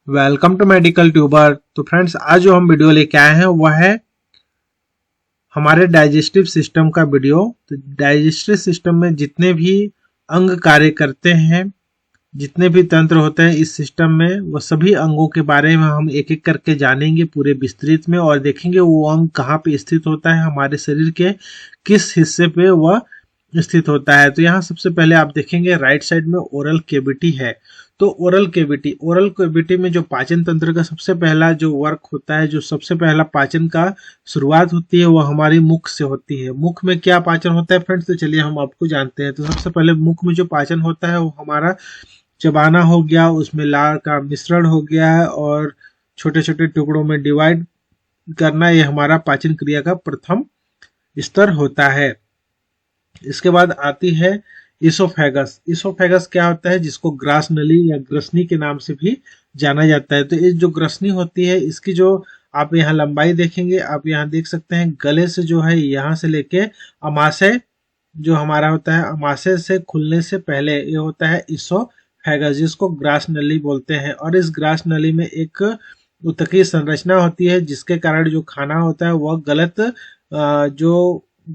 Welcome to medical tuber. तो friends, आज जो हम वीडियो लेके आए हैं वह है हमारे डाइजेस्टिव सिस्टम का वीडियो। तो डाइजेस्टिव सिस्टम में जितने भी अंग कार्य करते हैं, जितने भी तंत्र होते हैं इस सिस्टम में, वो सभी अंगों के बारे में हम एक एक करके जानेंगे पूरे विस्तृत में, और देखेंगे वो अंग कहाँ पे स्थित होता है, हमारे शरीर के किस हिस्से पे वह स्थित होता है। तो यहाँ सबसे पहले आप देखेंगे राइट साइड में ओरल केविटी है। तो ओरल केविटी में जो पाचन तंत्र का सबसे पहला जो वर्क होता है, जो सबसे पहला पाचन का शुरुआत होती है, वो हमारी मुख से होती है। मुख में क्या पाचन होता है फ्रेंड्स, तो चलिए हम आपको जानते हैं। तो सबसे पहले मुख में जो पाचन होता है वो हमारा चबाना हो गया, उसमें लार का मिश्रण हो गया है, और छोटे छोटे टुकड़ों में डिवाइड करना, ये हमारा पाचन क्रिया का प्रथम स्तर होता है। इसके बाद आती है इसोफेगस। इसोफेगस क्या होता है, जिसको ग्रास नली या ग्रसनी के नाम से भी जाना जाता है। तो ये जो ग्रसनी होती है, इसकी जो आप यहाँ लंबाई देखेंगे, आप यहाँ देख सकते हैं गले से जो है यहाँ से लेके अमाशय जो हमारा होता है, अमाशय से खुलने से पहले ये होता है इसोफेगस, जिसको ग्रास नली बोलते हैं। और इस ग्रास नली में एक उत्तकीय संरचना होती है, जिसके कारण जो खाना होता है वह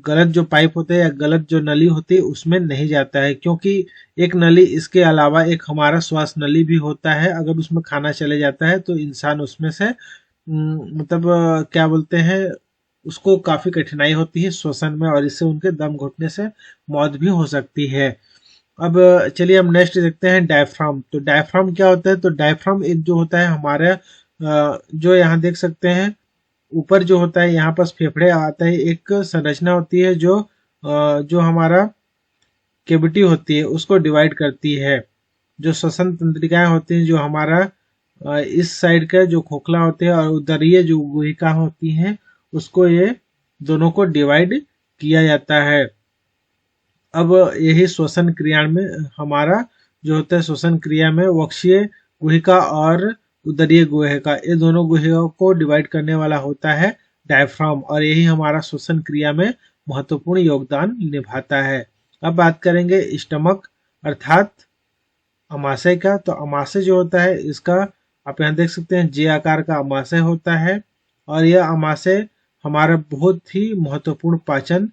गलत जो पाइप होते हैं या गलत जो नली होती है उसमें नहीं जाता है, क्योंकि एक नली इसके अलावा एक हमारा श्वास नली भी होता है। अगर उसमें खाना चले जाता है तो इंसान उसमें से मतलब क्या बोलते हैं, उसको काफी कठिनाई होती है श्वसन में, और इससे उनके दम घुटने से मौत भी हो सकती है। अब चलिए हम नेक्स्ट देखते हैं डायफ्राम। तो डायफ्राम क्या होता है, तो डायफ्राम एक जो होता है हमारे जो यहाँ देख सकते हैं ऊपर जो होता है, यहाँ पास फेफड़े आता है, एक संरचना होती है जो हमारा केविटी होती है उसको डिवाइड करती है। जो श्वसन तंत्रिकाएं होती हैं, जो हमारा इस साइड का जो खोखला होते हैं और उदरीय जो गुहिका होती है, उसको ये दोनों को डिवाइड किया जाता है। अब यही श्वसन क्रिया में हमारा जो होता है, श्वसन क्रिया में वक्षीय गुहिका और उदरीय गुहिका, ये दोनों गुहिका को डिवाइड करने वाला होता है डायफ्राम, और यही हमारा श्वसन क्रिया में महत्वपूर्ण योगदान निभाता है। अब बात करेंगे स्टमक अर्थात अमाशय का। तो अमाशय जो होता है, इसका आप यहाँ देख सकते हैं जे आकार का अमाशय होता है, और यह अमाशय हमारा बहुत ही महत्वपूर्ण पाचन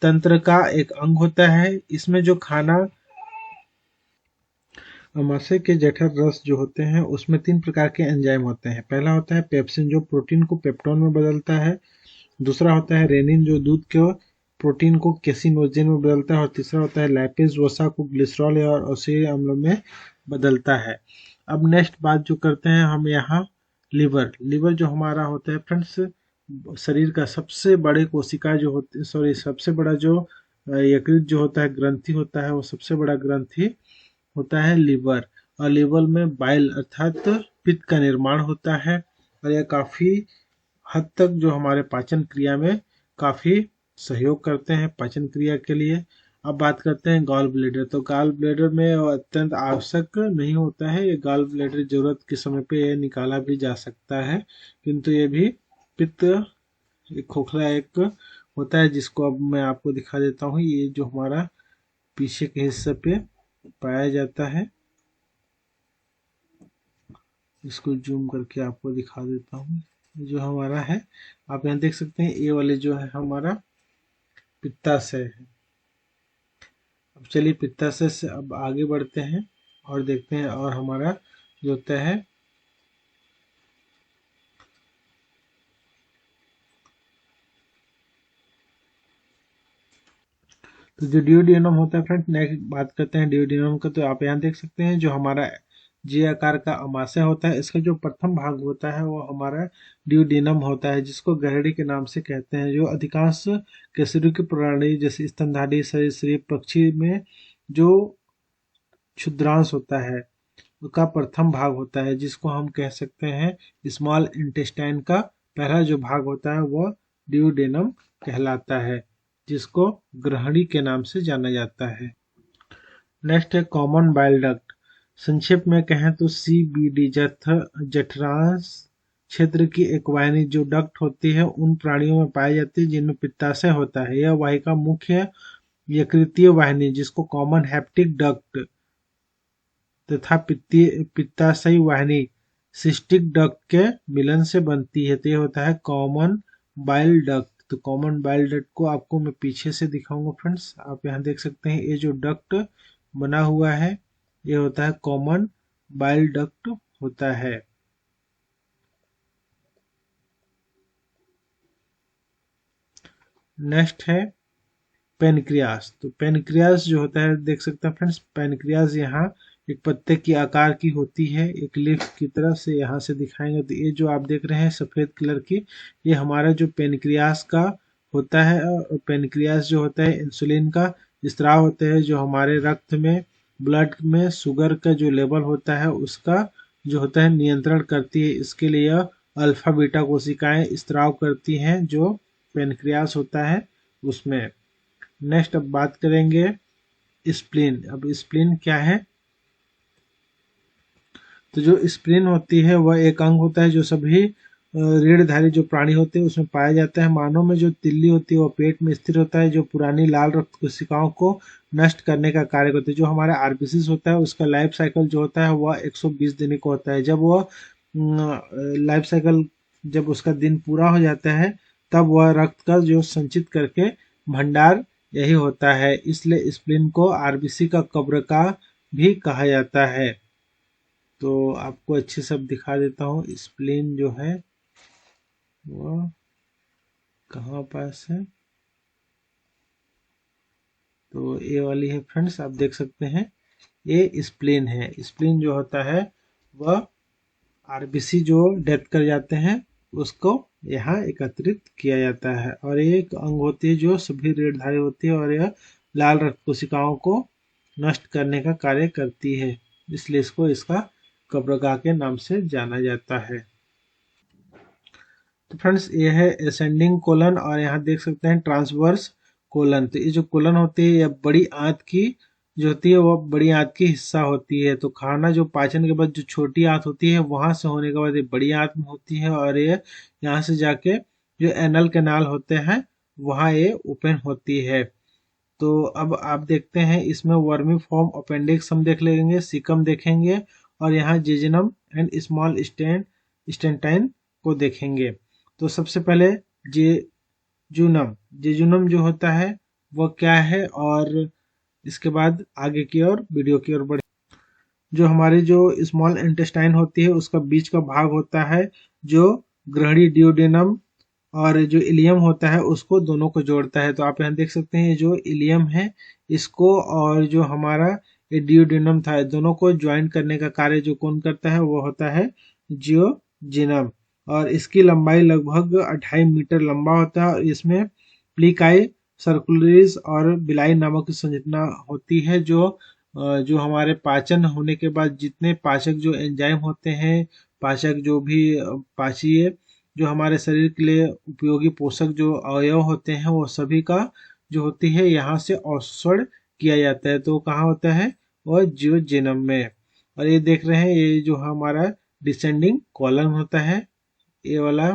तंत्र का एक अंग होता है। इसमें जो खाना, अमाशय के जठर रस जो होते हैं उसमें 3 प्रकार के एंजाइम होते हैं। पहला होता है पेप्सिन, जो प्रोटीन को पेप्टोन में बदलता है। दूसरा होता है रेनिन, जो दूध के प्रोटीन को केसिनोजेन में बदलता है। और तीसरा होता है लैपेज, वसा को ग्लिसरॉल और औषधीय अम्ल में बदलता है। अब नेक्स्ट बात जो करते हैं हम यहाँ लिवर जो हमारा होता है फ्रेंड्स, शरीर का सबसे बड़े कोशिका जो होती, सॉरी, सबसे बड़ा जो यकृत जो होता है, ग्रंथि होता है, वो सबसे बड़ा ग्रंथि होता है लिवर। और लिवर में बाइल अर्थात पित्त का निर्माण होता है, और यह काफी हद तक जो हमारे पाचन क्रिया में काफी सहयोग करते हैं पाचन क्रिया के लिए। अब बात करते हैं गॉल ब्लेडर। तो गॉल ब्लेडर में अत्यंत आवश्यक नहीं होता है, ये गॉल ब्लेडर जरूरत के समय पे ये निकाला भी जा सकता है, किंतु ये भी पित्त एक खोखला एक होता है, जिसको अब मैं आपको दिखा देता हूँ। ये जो हमारा पीछे के हिस्से पे पाया जाता है, इसको जूम करके आपको दिखा देता हूँ। जो हमारा है, आप यहाँ देख सकते हैं, ये वाले जो है हमारा पित्ताशय है। अब चलिए पित्ताशय से अब आगे बढ़ते हैं और देखते हैं, और हमारा जो होता है तो जो डिओडिनम होता है फ्रेंड, नेक्स्ट बात करते हैं डिओडिनम का। तो आप यहाँ देख सकते हैं जो हमारा जे आकार का अमाशय होता है, इसका जो प्रथम भाग होता है वो हमारा डिओडिनम होता है, जिसको गहरी के नाम से कहते हैं। जो अधिकांश कशेरुकी प्राणी जैसे स्तनधारी सरीसृप पक्षी में जो क्षुद्रांश होता है उसका प्रथम भाग होता है, जिसको हम कह सकते हैं स्मॉल इंटेस्टाइन का पहला जो भाग होता है वह डिओडेनम कहलाता है, जिसको ग्रहणी के नाम से जाना जाता है। नेक्स्ट है कॉमन बाइल डक्ट। संक्षेप में कहें तो सीबीडी जठरांश क्षेत्र की एक वाहिनी जो डक्ट होती है उन प्राणियों में पाई जाती है जिनमें पित्ताशय होता है। यह वाहिका मुख्य यकृतीय वाहिनी, जिसको कॉमन हेप्टिक डक्ट तथा पित्ताशयी वाहिनी सिस्टिक डक्ट के मिलन से बनती है। तो ये होता है कॉमन बाइल डक्ट। तो कॉमन बाइल डक्ट को आपको मैं पीछे से दिखाऊंगा फ्रेंड्स। आप यहाँ देख सकते हैं ये जो डक्ट बना हुआ है ये होता है कॉमन बाइल डक्ट होता है। नेक्स्ट है पेनक्रियास। तो पेनक्रियास जो होता है देख सकते हैं फ्रेंड्स, पेनक्रियास यहाँ एक पत्ते की आकार की होती है, एक लीफ की तरफ से यहाँ से दिखाएंगे। तो ये जो आप देख रहे हैं सफेद कलर की, ये हमारा जो पेनक्रियास का होता है। और पेनक्रियास जो होता है इंसुलिन का स्राव होता है, जो हमारे रक्त में ब्लड में शुगर का जो लेवल होता है उसका जो होता है नियंत्रण करती है। इसके लिए अल्फा बीटा कोशिकाएं स्राव करती हैं जो पेनक्रियास होता है उसमें। नेक्स्ट अब बात करेंगे स्प्लीन। अब स्प्लीन क्या है? तो जो स्प्लीन होती है वह एक अंग होता है जो सभी रीढ़धारी जो प्राणी होते हैं उसमें पाया जाता है। मानव में जो तिल्ली होती है वह पेट में स्थिर होता है, जो पुरानी लाल रक्त कोशिकाओं को नष्ट करने का कार्य करती है। जो हमारा आरबीसी होता है उसका लाइफ साइकिल जो होता है वह 120 दिन का होता है। जब वह लाइफ साइकिल जब उसका दिन पूरा हो जाता है तब वह रक्त का जो संचित करके भंडार यही होता है। इसलिए स्प्लीन को आरबीसी का कब्र का भी कहा जाता है। तो आपको अच्छे से दिखा देता हूँ स्प्लीन जो है वह कहाँ पास है। तो ये वाली है फ्रेंड्स, आप देख सकते हैं ये स्प्लीन है। स्प्लीन जो होता है वह आरबीसी जो डेथ कर जाते हैं उसको यहाँ एकत्रित किया जाता है। और ये एक अंग होती है जो सभी रीढ़धारी होती है और यह लाल रक्त कोशिकाओं को नष्ट करने का कार्य करती है, इसलिए इसको इसका कब्रगाह के नाम से जाना जाता है। तो फ्रेंड्स ये है असेंडिंग कोलन और यहाँ देख सकते हैं ट्रांसवर्स कोलन। तो ये जो कोलन होती है यह बड़ी आंत की जो होती है वह बड़ी आंत की हिस्सा होती है। तो खाना जो पाचन के बाद जो छोटी आंत होती है वहां से होने के बाद ये बड़ी आंत में होती है और ये यहाँ से जाके जो एनल कैनाल होते हैं वहाँ ये ओपन होती है। तो अब आप देखते हैं इसमें वर्मी फॉर्म अपेंडिक्स हम देख लेंगे, सीकम देखेंगे और यहाँ जेजिनम एंड स्मॉल स्टेंटाइन को देखेंगे। तो सबसे पहले जेजुनम। जेजुनम जो होता है वह क्या है और इसके बाद आगे की ओर वीडियो की ओर बढ़े। जो हमारी जो स्मॉल इंटेस्टाइन होती है उसका बीच का भाग होता है जो ग्रहणी ड्यूडेनम और जो इलियम होता है उसको दोनों को जोड़ता है। तो आप यहाँ देख सकते हैं जो इलियम है इसको और जो हमारा ये ड्यूडेनम था दोनों को ज्वाइन करने का कार्य जो कौन करता है वो होता है जियोजिनम। और इसकी लंबाई लगभग 2.5 मीटर लंबा होता है और इसमें प्लीकाई सर्कुलरिस और बिलाई नामक संरचना होती है जो हमारे पाचन होने के बाद जितने पाचक जो एंजाइम होते हैं, पाचक जो भी पाचीय जो हमारे शरीर के लिए उपयोगी पोषक जो अवयव होते हैं वो सभी का जो होती है यहाँ से अवशोषण किया जाता है। तो कहाँ होता है वो जियोजेनम में। और ये देख रहे हैं ये जो हमारा डिसेंडिंग कॉलम होता है ये वाला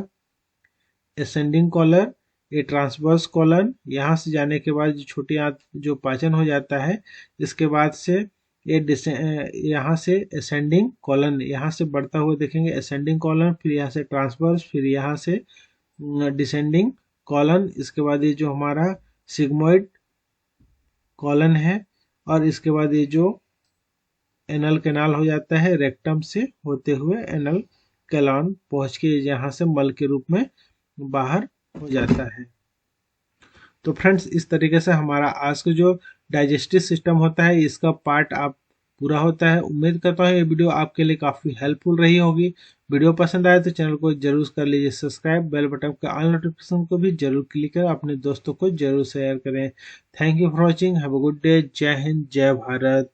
असेंडिंग कॉलर, ये ट्रांसवर्स कॉलन। यहाँ से जाने के बाद जो छोटी आंत जो पाचन हो जाता है इसके बाद से ये यहाँ से असेंडिंग कॉलन यहाँ से बढ़ता हुआ देखेंगे असेंडिंग कॉलन, फिर यहाँ से ट्रांसवर्स, फिर यहाँ से डिसेंडिंग कॉलन। इसके बाद ये जो हमारा सिग्मोइड कॉलन है और इसके बाद ये जो एनल कैनाल हो जाता है रेक्टम से होते हुए एनल कैलान पहुंच के यहाँ से मल के रूप में बाहर हो जाता है। तो फ्रेंड्स इस तरीके से हमारा आज का जो डाइजेस्टिव सिस्टम होता है इसका पार्ट आप पूरा होता है। उम्मीद करता हूँ ये वीडियो आपके लिए काफ़ी हेल्पफुल रही होगी। वीडियो पसंद आए तो चैनल को जरूर कर लीजिए सब्सक्राइब, बेल बटन का ऑल नोटिफिकेशन को भी जरूर क्लिक कर अपने दोस्तों को जरूर शेयर करें। Thank you for watching, have a good day. जय हिंद, जय भारत।